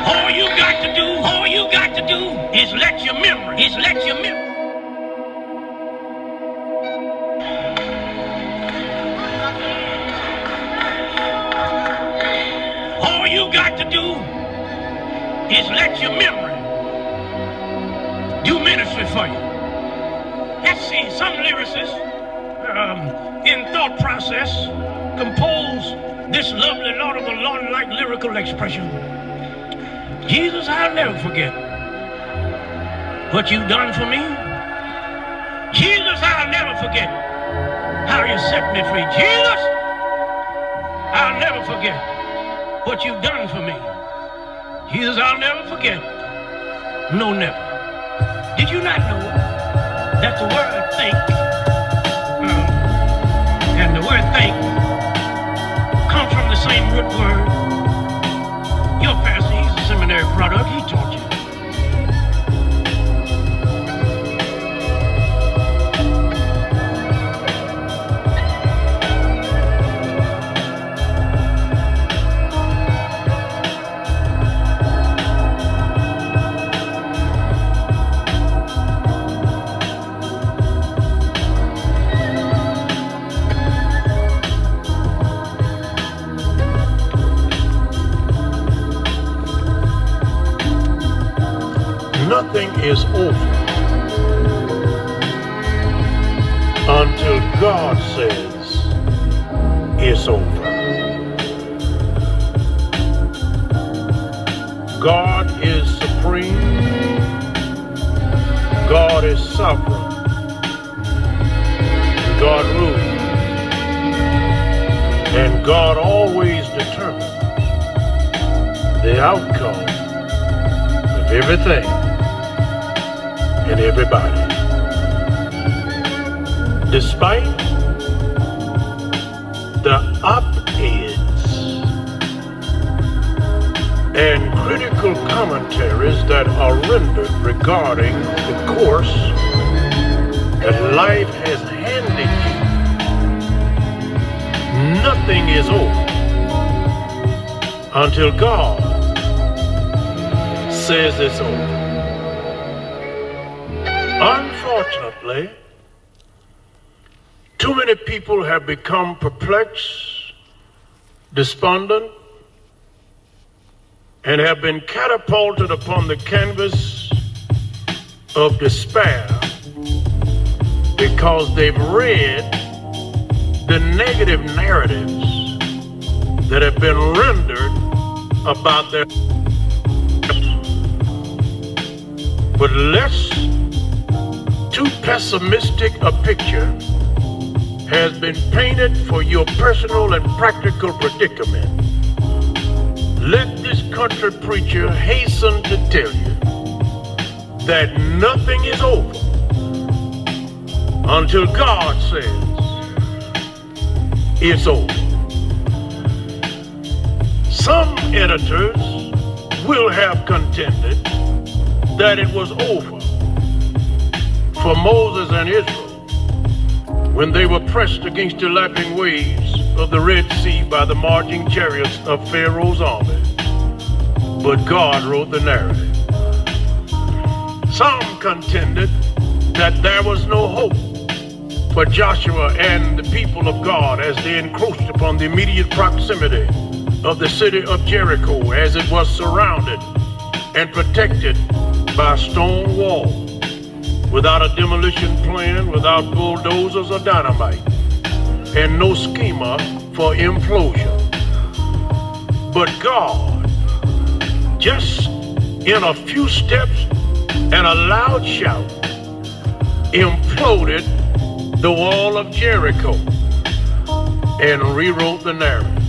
All you got to do is let your memory. All you got to do is let your memory do ministry for you. Let's see, some lyricists in thought process compose this lovely, laudable, Lord-like lyrical expression. Jesus, I'll never forget what you've done for me. Jesus, I'll never forget how you set me free. Jesus, I'll never forget what you've done for me. Jesus, I'll never forget. No, never. Did you not know that the word think and the word think comes from the same root word? Your pastor, he's a seminary product, he taught you. Nothing is over until God says it's over. God is supreme. God is sovereign. God rules. And God always determines the outcome of everything and everybody. Despite the op-eds and critical commentaries that are rendered regarding the course that life has handed you, nothing is over until God says it's over. Unfortunately, too many people have become perplexed, despondent, and have been catapulted upon the canvas of despair because they've read the negative narratives that have been rendered about their. But less too pessimistic a picture has been painted for your personal and practical predicament. Let this country preacher hasten to tell you that nothing is over until God says it's over. Some editors will have contended that it was over for Moses and Israel when they were pressed against the lapping waves of the Red Sea by the marching chariots of Pharaoh's army. But God wrote the narrative. Some contended that there was no hope for Joshua and the people of God as they encroached upon the immediate proximity of the city of Jericho as it was surrounded and protected by a stone wall, without a demolition plan, without bulldozers or dynamite, and no schema for implosion. But God, just in a few steps and a loud shout, imploded the wall of Jericho and rewrote the narrative.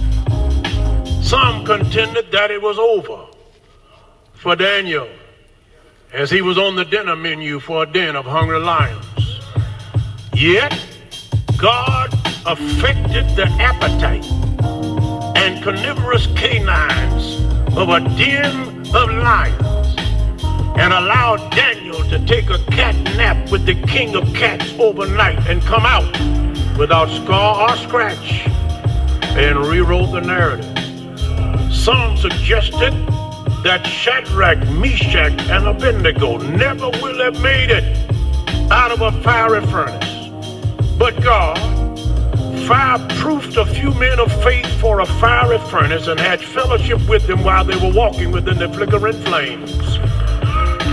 Some contended that it was over for Daniel as he was on the dinner menu for a den of hungry lions. Yet, God affected the appetite and carnivorous canines of a den of lions and allowed Daniel to take a cat nap with the king of cats overnight and come out without scar or scratch and rewrote the narrative. Some suggested that Shadrach, Meshach, and Abednego never will have made it out of a fiery furnace. But God fireproofed a few men of faith for a fiery furnace and had fellowship with them while they were walking within the flickering flames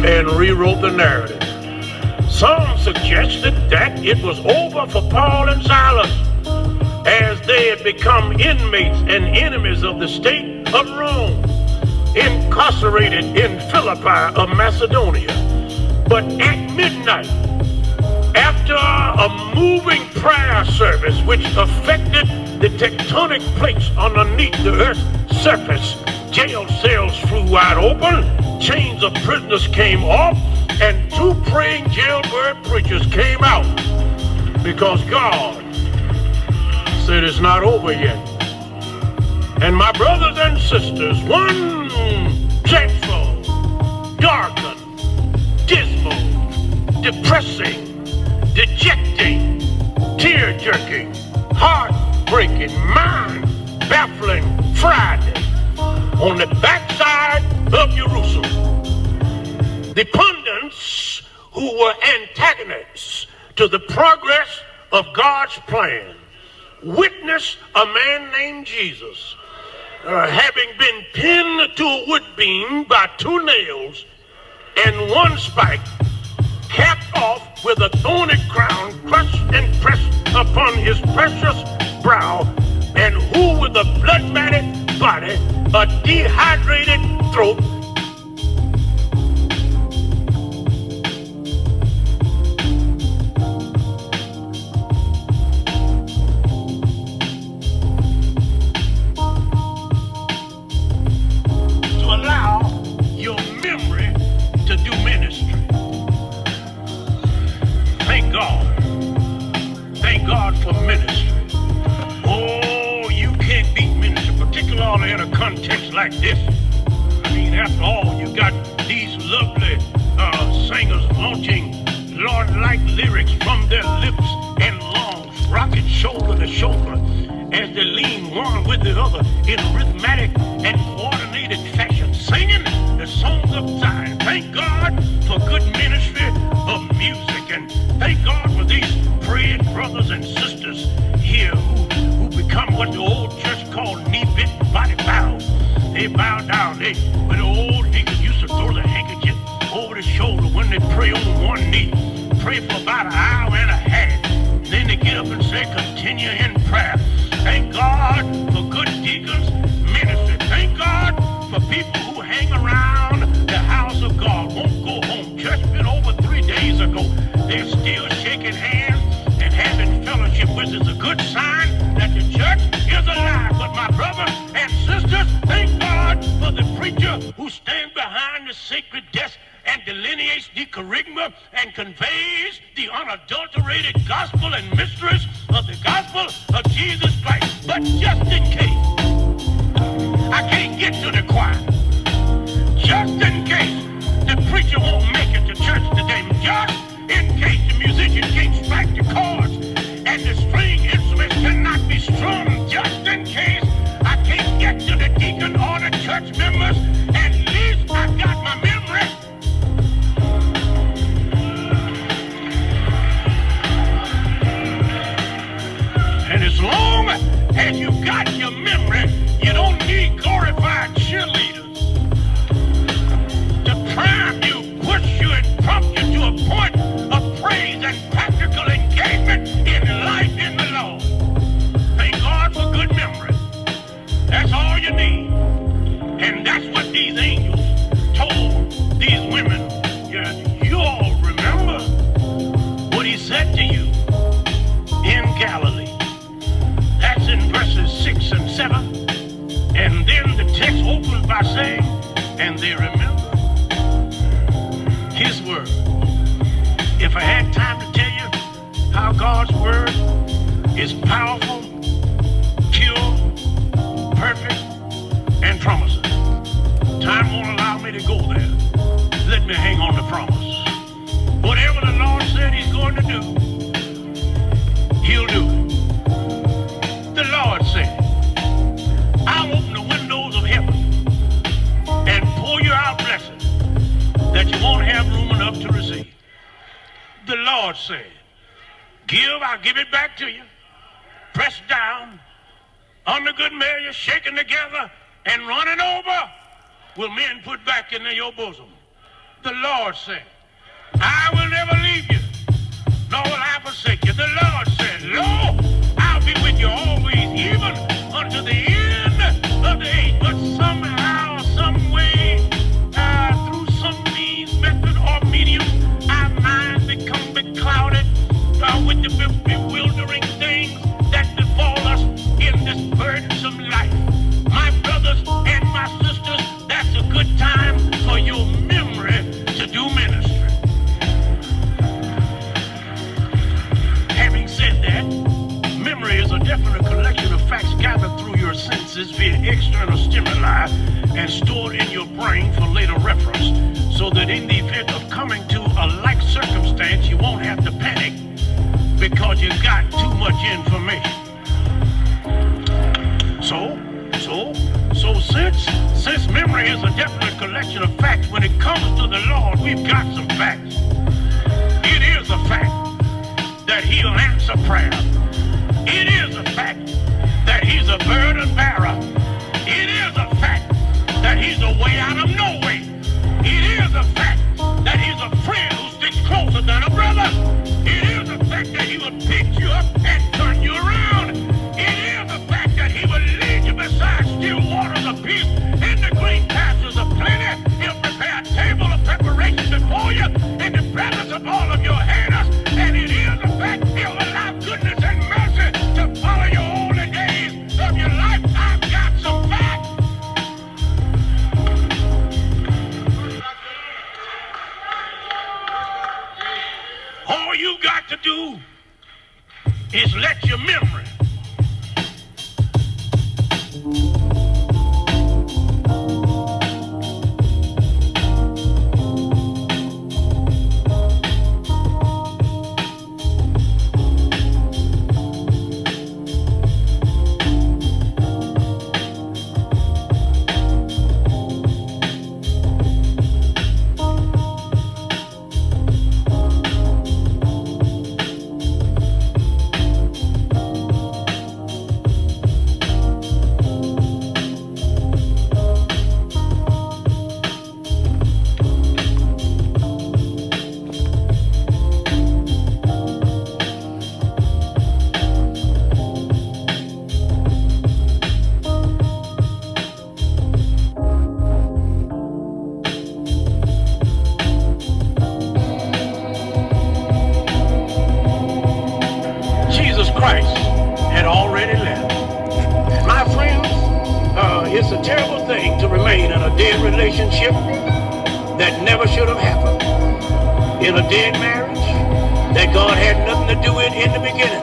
and rewrote the narrative. Some suggested that it was over for Paul and Silas as they had become inmates and enemies of the state of Rome, incarcerated in Philippi of Macedonia. But at midnight, after a moving prayer service which affected the tectonic plates underneath the earth's surface, jail cells flew wide open, chains of prisoners came off, and 2 praying jailbird preachers came out because God said it's not over yet. And my brothers and sisters, one dreadful, darkened, dismal, depressing, dejecting, tear-jerking, heart-breaking, mind-baffling Friday on the backside of Jerusalem. The pundits who were antagonists to the progress of God's plan witnessed a man named Jesus having been pinned to a wood beam by 2 nails and 1 spike, capped off with a thorny crown crushed and pressed upon his precious brow, and who with a blood-matted body, a dehydrated throat, to allow your memory to do ministry. Thank God. Thank God for ministry. Oh, you can't beat ministry, particularly in a context like this. I mean, after all, you got these lovely singers launching Lord-like lyrics from their lips and lungs, rocking shoulder to shoulder as they lean one with the other in rhythmic and coordinated fashion, singing the songs of Zion. Thank God for good ministry of music, and thank God for these praying brothers and sisters here who become what the old church called knee-bent body bows. They bow down. When the old deacons used to throw the handkerchief over the shoulder when they pray on one knee, pray for about an hour and a half. Then they get up and say, continue in prayer. Thank God for good deacons ministry. Thank God for people who hang around the house of God, won't go home. Church been over 3 days ago. They're still shaking hands and having fellowship, which is a good sign that the church is alive. But my brothers and sisters, thank God for the preacher who stands behind the sacred desk and delineates the charisma and conveys the unadulterated gospel and mysteries of the gospel of Jesus Christ. But just in case I can't get to the choir, just in case the preacher won't make it to church today, just in case the musician can't strike the chords and the string instruments cannot be strung, just in case I can't get to the deacon or the church members, at least I got my memory. And as long as you got your memory, you don't need glorified cheerleaders to prime you, push you, and prompt you to a point of praise and practical engagement in life in the Lord. Thank God for good memory. That's all you need. And that's what these angels told these women. You all remember what he said to you. God's word is powerful, pure, perfect, and promising. Time won't allow me to go there. Let me hang on to promise. Whatever the Lord said he's going to do, he'll do it. The Lord said, I'll open the windows of heaven and pour you out blessings that you won't have room enough to receive. The Lord said, give, I'll give it back to you. Pressed down, under good measure, shaken together, and running over, will men put back into your bosom. The Lord said, I will never leave you, nor will I forsake you. The Lord said, lo, I'll be with you always, even unto the end of the age. But somehow, some way, through some means, method, or medium, our minds become beclouded with the bewildering things that befall us in this burdensome life. My brothers and my sisters, that's a good time for your memory to do ministry. Having said that, memory is a definite collection of facts gathered through your senses via external stimuli and stored in your brain for later reference, so that in the event of coming to a like circumstance, you won't have to panic because you've got too much information. So since memory is a definite collection of facts, when it comes to the Lord, we've got some facts. It is a fact that he'll answer prayer. It is a fact that he's a burden bearer. It is a fact that he's a way out of no way. It is a fact that he's a friend who sticks closer than a brother. It is a fact that he will pick you up and turn you around. It is a fact that he will lead you beside still waters of peace in the green pastures of plenty. He'll prepare a table of preparation before you in the presence of all of your haters. And it is a fact he'll allow goodness and mercy to follow you all the days of your life. I've got some facts. All you got to do is let your memory Christ had already left. And my friends, it's a terrible thing to remain in a dead relationship that never should have happened. In a dead marriage that God had nothing to do with in the beginning.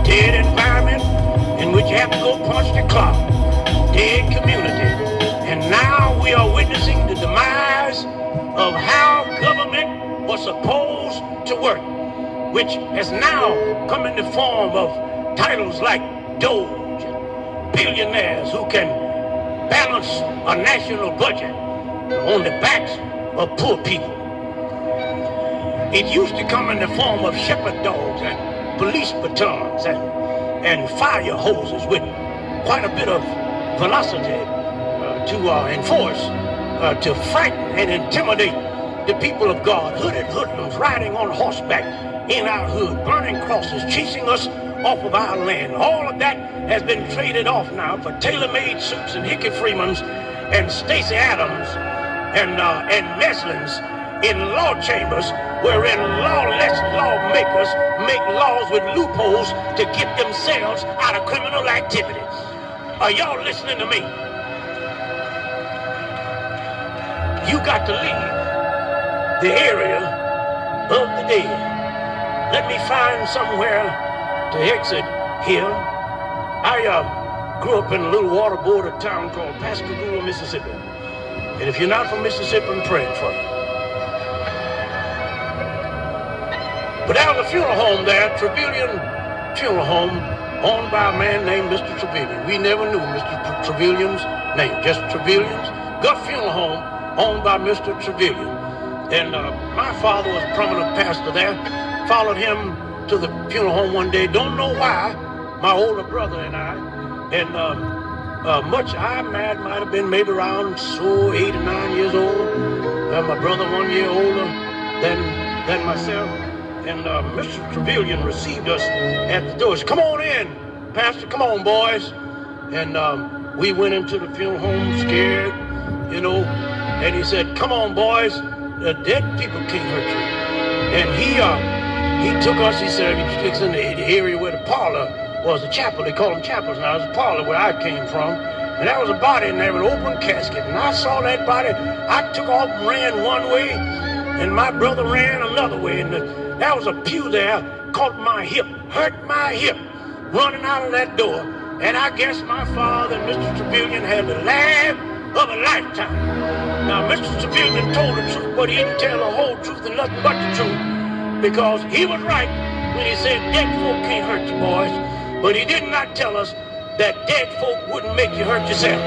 Dead environment in which you have to go punch the clock. Dead community. And now we are witnessing the demise of how government was supposed to work, which has now come in the form of titles like Doge, billionaires who can balance a national budget on the backs of poor people. It used to come in the form of shepherd dogs and police batons and fire hoses with quite a bit of velocity to enforce, to frighten and intimidate the people of God. Hooded hoodlums riding on horseback in our hood, burning crosses, chasing us off of our land. All of that has been traded off now for tailor-made suits and Hickey Freemans and Stacey Adams and Meslins in law chambers wherein lawless lawmakers make laws with loopholes to get themselves out of criminal activities. Are y'all listening to me? You got to leave the area of the dead. let me find somewhere to exit here. I grew up in a little water border town called Pascagoula, Mississippi. And if you're not from Mississippi, I'm praying for you. But there was a funeral home there, Trevilian Funeral Home, owned by a man named Mr. Trevilian. We never knew Mr. Trevilian's name, just Trevilian's Gut Funeral Home, owned by Mr. Trevilian. And my father was a prominent pastor there. Followed him to the funeral home one day. Don't know why. My older brother and I. And I might have been maybe around 8 or 9 years old. My brother 1 year older than myself. And Mr. Trevilian received us at the door. He said, "Come on in, Pastor. Come on, boys." And we went into the funeral home scared, And he said, "Come on, boys. The dead people can't hurt you." And he took us. He said, "It's in the area where the parlor was, the chapel. They call them chapels now. It's a parlor where I came from. And there was a body in there with an open casket. And I saw that body. I took off and ran one way, and my brother ran another way. And there was a pew there, caught my hip, hurt my hip, running out of that door. And I guess my father and Mr. Trevilian had the laugh of a lifetime. Now, Mr. Trevilian told the truth, but he didn't tell the whole truth and nothing but the truth, because he was right when he said dead folk can't hurt you, boys. But he did not tell us that dead folk wouldn't make you hurt yourself.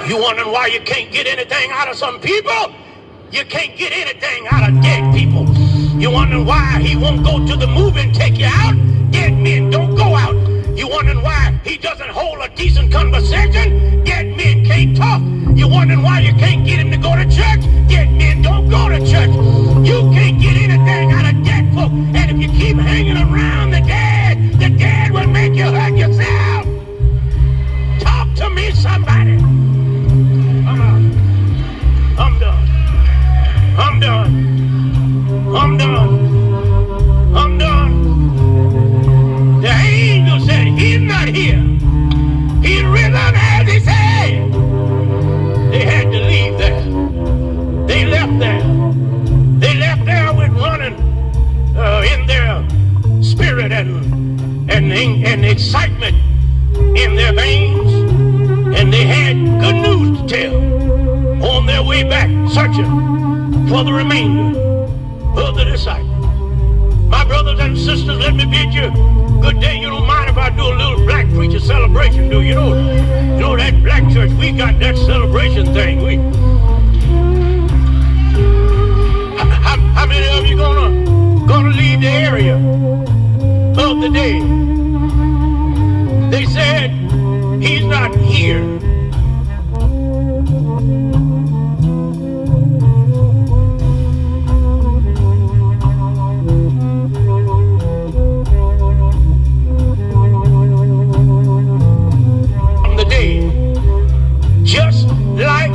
You wondering why you can't get anything out of some people? You can't get anything out of dead people. You wondering why he won't go to the movie and take you out? Dead men don't go out. You wondering why he doesn't hold a decent conversation? Dead men can't talk. You wondering why you can't get him to go to church? Dead men don't go to church. You can't get anything out of dead folk. And if you keep hanging around the dead will make you hurt yourself. Talk to me, somebody. I'm done. I'm done. I'm done. I'm done. The angel said, "He's not here. He's risen as he said." They had to leave there. They left there. They left there with running in their spirit and excitement in their veins. And they had good news to tell on their way back, searching for the remainder of the disciples. My brothers and sisters, let me bid you good day. You don't mind if I do a little black preacher celebration, do you? You know that black church, we got that celebration thing. How many of you gonna leave the area of the day? They said, "He's not here." Just like,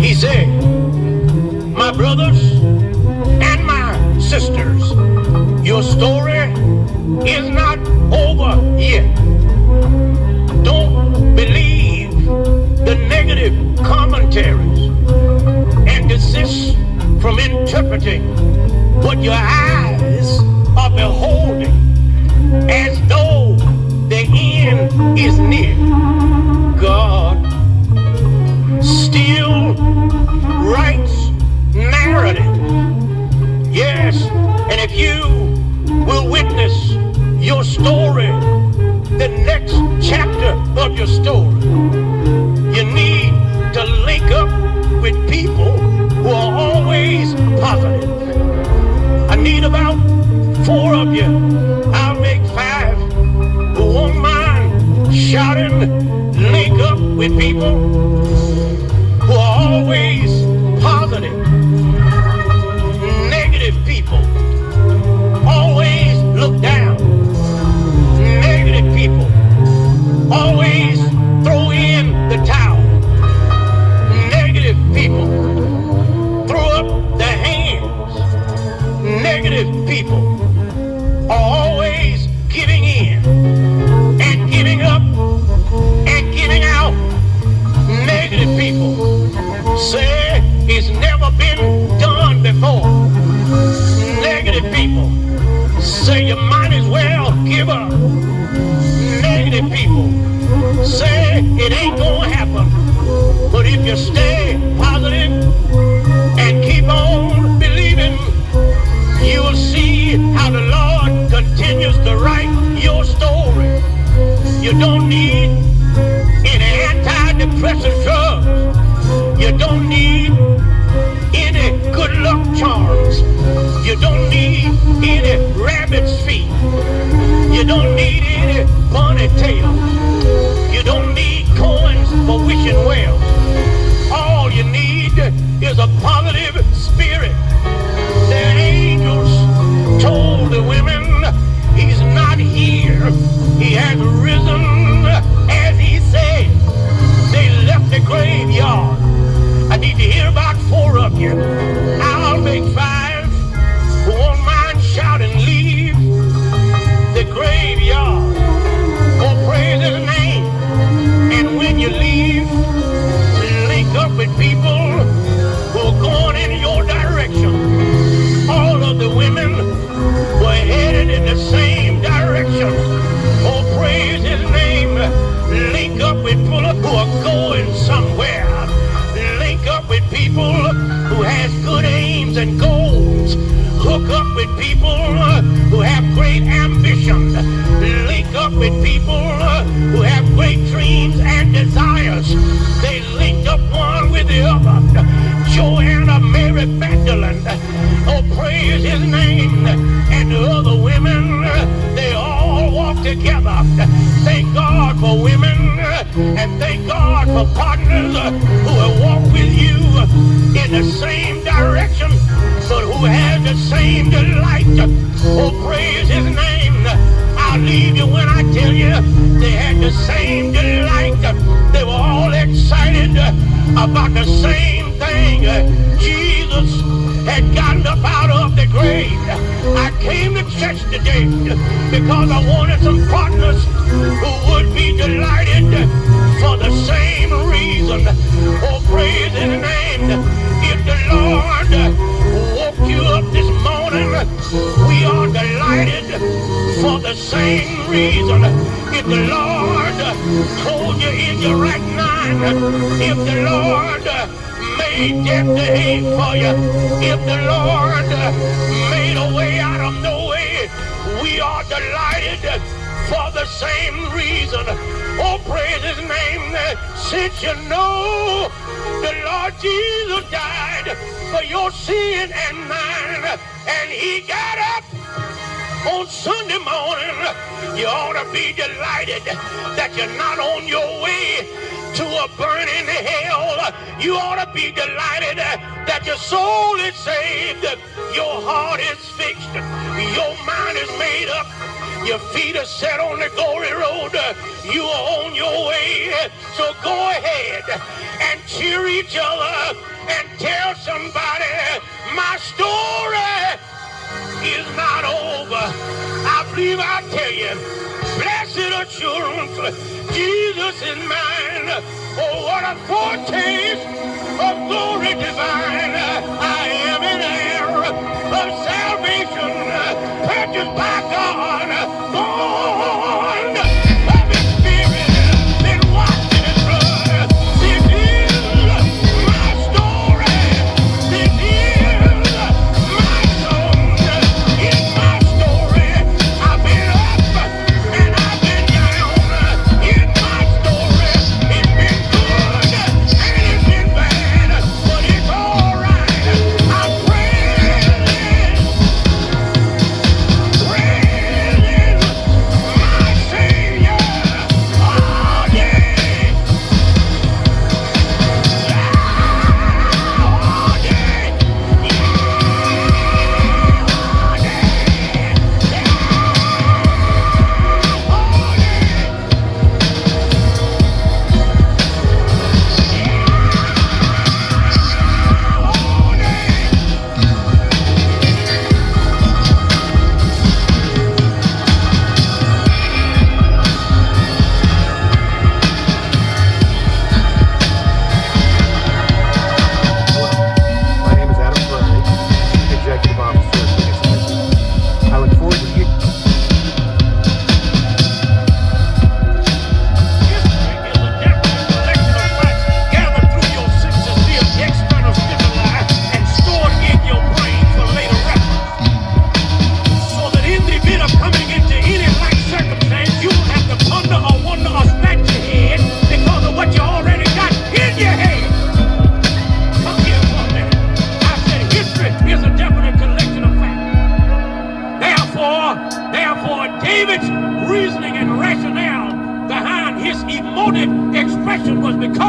he said, "My brothers and my sisters, your story is not over yet. Don't believe the negative commentaries and desist from interpreting what your eyes are beholding as though the end is near. God still writes narrative. Yes, and if you will witness your story, the next chapter of your story, you need to link up with people who are always positive. I need about 4 of you. I'll make 5. Won't mind shouting, link up with people who are always positive. Negative people always look down. Negative people always throw in the towel. Negative people throw up their hands. Negative people are always giving in and giving up you stay positive and keep on believing, you will see how the Lord continues to write your story. You don't need any antidepressant drugs. You don't need any good luck charms. You don't need any rabbit's feet. You don't need any ponytails. You don't need coins for wishing wells. All you need is a positive spirit. The angels told the women, he's not here. He has risen as he said. They left the graveyard. I need to hear about 4 of you. I'll make 5 who won't mind shouting, leave the graveyard. Go praise his name. And when you leave, link up with people who are going in your direction. All of the women were headed in the same direction. Oh, praise his name. Link up with people who are going somewhere. Link up with people who has good aims and goals. Hook up with people who have great ambitions. Link up with people who have great dreams and desires. They linked up one with the other. Joanna, Mary Magdalene, oh praise his name, and the other women, they all walk together. Thank God for women, and thank God for partners who will walk with you in the same direction, but who has the same delight. Oh, praise his name. I'll leave you when I tell you they had the same delight. They were all excited about the same thing. Jesus had gotten up out of the grave. I came to church today because I wanted some partners who would be delighted for the same reason. Oh, praise his name. If the Lord woke you up this morning, we are delighted for the same reason. If the Lord told you in your right mind, if the Lord made death to hate for you, if the Lord made a way out of no way, we are delighted for the same reason. Oh, praise his name. Since you know the Lord Jesus died for your sin and mine, and he got up on Sunday morning, you ought to be delighted that you're not on your way to a burning hell. You ought to be delighted that your soul is saved, your heart is fixed, your mind is made up, your feet are set on the glory road. You are on your way. So go ahead and cheer each other and tell somebody, my story is not over. I believe I'll tell you, blessed assurance, Jesus is mine. Oh, what a foretaste of glory divine. I am an heir of salvation, purchased by God, born of his spirit, been washed in his blood. This is my story. This is my song. It's my story. I've been up and I've been down. It's my story. It's been good and it's been bad, but it's all right. I'm praising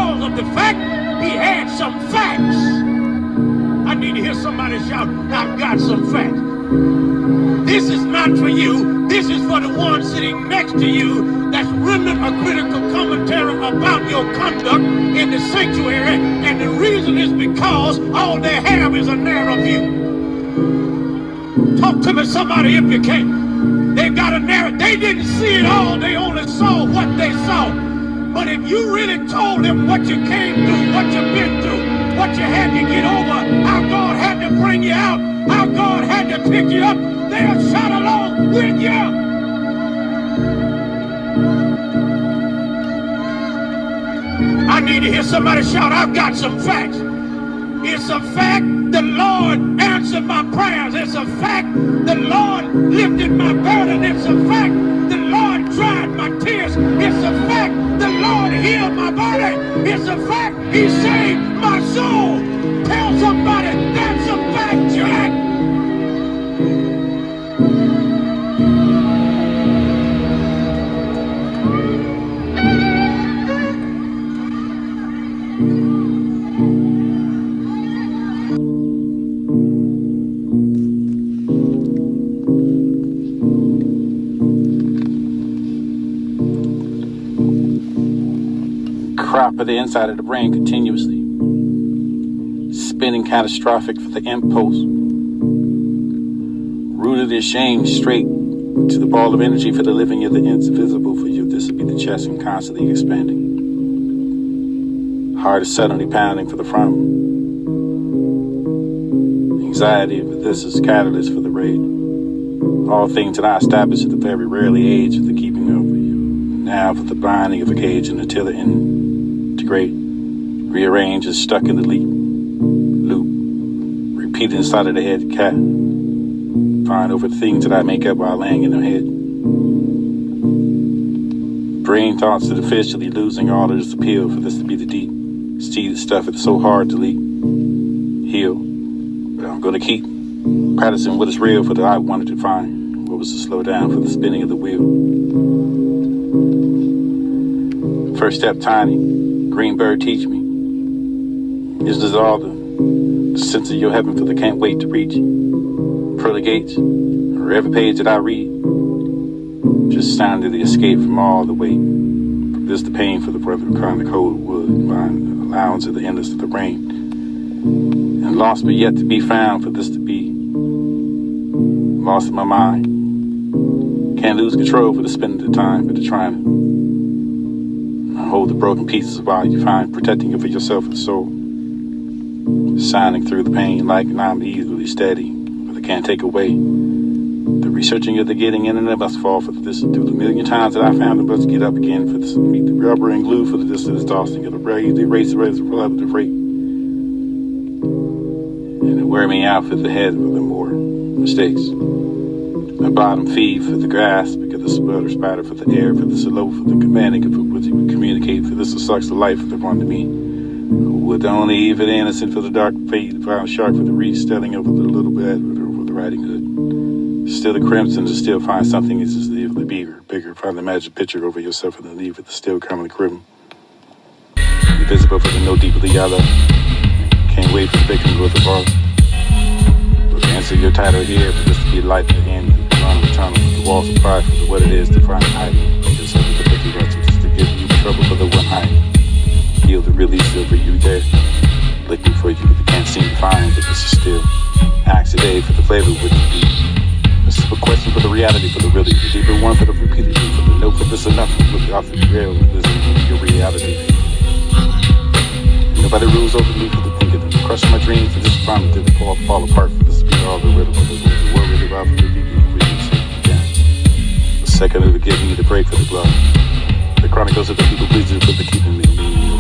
because of the fact he had some facts. I need to hear somebody shout, I've got some facts. This is not for you. This is for the one sitting next to you that's rendering a critical commentary about your conduct in the sanctuary. And the reason is because all they have is a narrow view. Talk to me, somebody, if you can. They got a narrow. They didn't see it all. They only saw what they saw. But if you really told them what you came through, what you've been through, what you had to get over, how God had to bring you out, how God had to pick you up, they'll shout along with you. I need to hear somebody shout, I've got some facts. It's a fact the Lord answered my prayers. It's a fact the Lord lifted my burden. It's a fact the Lord dried my tears. It's a fact the Lord healed my body. It's a fact he saved my soul. Tell somebody that's a fact, Jack. Crop of the inside of the brain continuously, spinning catastrophic for the impulse, rooted in shame straight to the ball of energy for the living of the invisible for you. This would be the chest and constantly expanding. Heart is suddenly pounding for the front. Anxiety, but this is catalyst for the raid. All things that I established at the very rarely age of the keeping of you. Now for the binding of a cage and until the integrate, rearrange is stuck in the loop, repeat inside of the head cat. Find over the things that I make up while laying in the head. Brain thoughts that officially losing all of this appeal for this to be the deep seated stuff. It's so hard to heal, but I'm gonna keep practicing what is real for the I wanted to find. What was to slow down for the spinning of the wheel. First step, tiny. Green bird, teach me. Is this all the sense of your heaven for the can't wait to reach? Pearly gates, or every page that I read, just sounded the escape from all the weight. From this the pain for the brother crying the cold wood, find the allowance of the endless of the rain. And lost but yet to be found for this to be lost in my mind. Can't lose control for the spending of time, for the trying to hold the broken pieces while you find protecting it for yourself and soul. Signing through the pain like I'm easily steady, but I can't take away the researching of the getting in and I must fall for this through the million times that I found I must get up again for this meet the rubber and glue for the distance tossing of the braid, the erase the relative rate. And it wear me out for the head with the more mistakes. My bottom feed for the grass, because the spider for the air, for the slow, for the commanding, for what you would communicate, for this sucks the life for the one to me. With only even innocent for the dark fate, the found shark for the restelling of the little bed for the riding hood. Still the crimson to still find something is just the bigger, find the magic picture over yourself and the leave with the still coming the crimson. Invisible for the no deeper the yellow. Can't wait for the victim to go to the bar. Answer your title here for this to be life at the end. The walls of pride for what it is to find hiding. Just have to put the rest just to give you trouble for the one hiding. Feel the release over you there. Looking for you, but they can't seem to find. But this is still ask today for the flavor would be. This is a question for the reality, for the really. The deeper one for the repeated, for the no for this enough. With the off the real, this is your reality. Nobody rules over me for the thinking. Crushing my dreams for this final to fall apart for this to be all the riddle. For the world really about for the people. Second of the giving you the break for the blood. The chronicles of the people pleasing for the keeping me.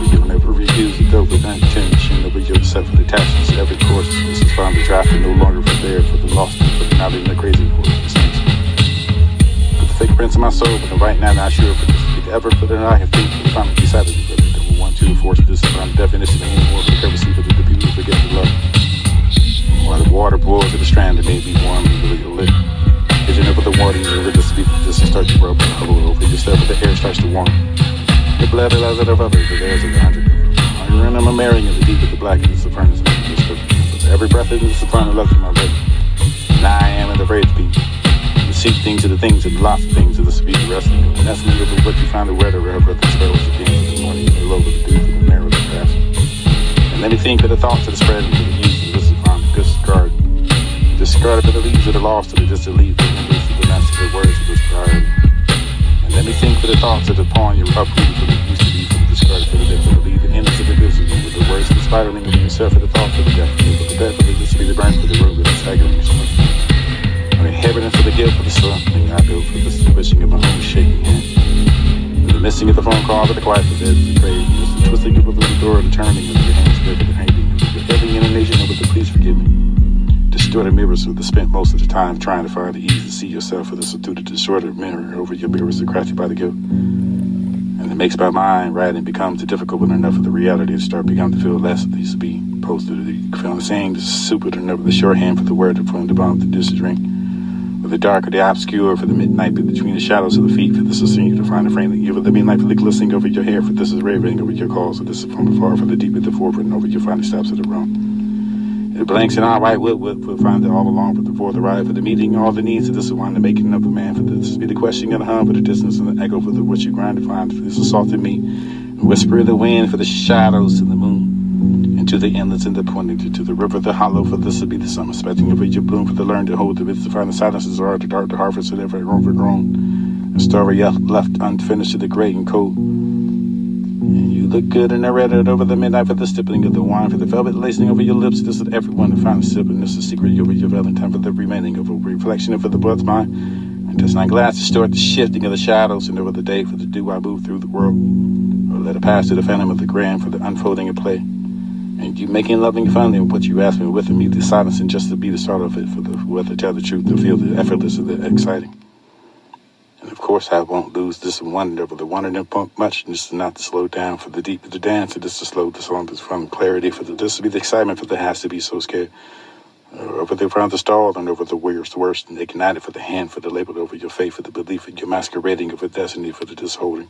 You'll never refuse the dope with intention over yourself for the attachments. Every course, this is finally drafted, no longer for there, for the lost, for the not even the crazy course. Put the fake prints in my soul, but right now, not sure for this to be the ever, for the I have faith for the final decided to go. Double 1, 2, force this is the definition of anymore for the courtesy for the people who forget the love. While the water boils to the strand, it may be warm and really lit. Did you know the water you live to speak this and start to rub over yourself, but the air starts to warm. The blood allows it of others, but there's 100. no marrying of the deep of the black is the furnace of the script. Every breath is the soprano left in my body. And I am the afraid to be. The seek things to the things and the lots of things to the speed of wrestling. And that's me with what you find the weather, rare breath and spells the things of the morning, the low of the dew, the narrow of the past. And let me think of the thoughts of the spread and the use of this upon the discard. Discarded for the leaves of the lost to the distant leaves of the roots of the master of words of this priority. And let me think for the thoughts of the pawn you uprooted for the used to be, for the discarded for the death of the lead, the ends of the business with the words of the spiderling of yourself for the thought for the death, for the death for the just to be the burn for the road with the staggering soul. I mean, heaven for the guilt for the sun, and I go for the wishing of my own shaking hand. For the missing of the phone call, for the quiet for the dead, the grave, the twisting of the door, the turning of the hands, for the hanging, the heavy in a nation of the please forgive me. Distorted mirrors with the spent most of the time trying to find the ease to see yourself for the subdued distorted mirror over your mirrors that crack you by the guilt. And it makes my mind right and becomes difficult when enough of the reality to start becoming to feel less of these to be posted to the feeling the same, the super to never the shorthand for the word from the bomb to distant ring. With the dark or the obscure for the midnight between the shadows of the feet for this is seen to find a frame that you for the midnight for the glistening over your hair for this is raving over your calls for this is from afar for the deep at the forefront over your finding stops of the wrong. It blanks in our white wood for find it all along for the ride for the meeting all the needs of this one the making of a man for this be the question and the hum for the distance and the echo for the what you grind to find for this assaulted me and whisper of the wind for the shadows to the moon and to the endless and the pointing to the river the hollow for this would be the summer expecting of your bloom for the learn to hold the bits to find the silences are the dark the harvest that ever overgrown a story left unfinished to the great and cold. And you look good and narrated over the midnight for the stippling of the wine, for the velvet lacing over your lips. This is everyone to find a sip, and this is the secret over your valentine for the remaining of a reflection and for the blood's mine. And does not glass distort the shifting of the shadows, and over the day for the dew I move through the world. Or let it pass to the phantom of the grand for the unfolding of play. And you making loving fun of what you asked me with me, the silence, and just to be the start of it, for the weather to tell the truth, to feel the effortless and the exciting. And of course, I won't lose this wonder, but the wonder didn't pump much, and just not to slow down for the deep of the dance, and just to slow the song from clarity, for the this to be the excitement, for the has to be so scared. Over the front of the stall, and over the worst, and ignited for the hand, for the label over your faith, for the belief in your masquerading of a destiny, for the disholding.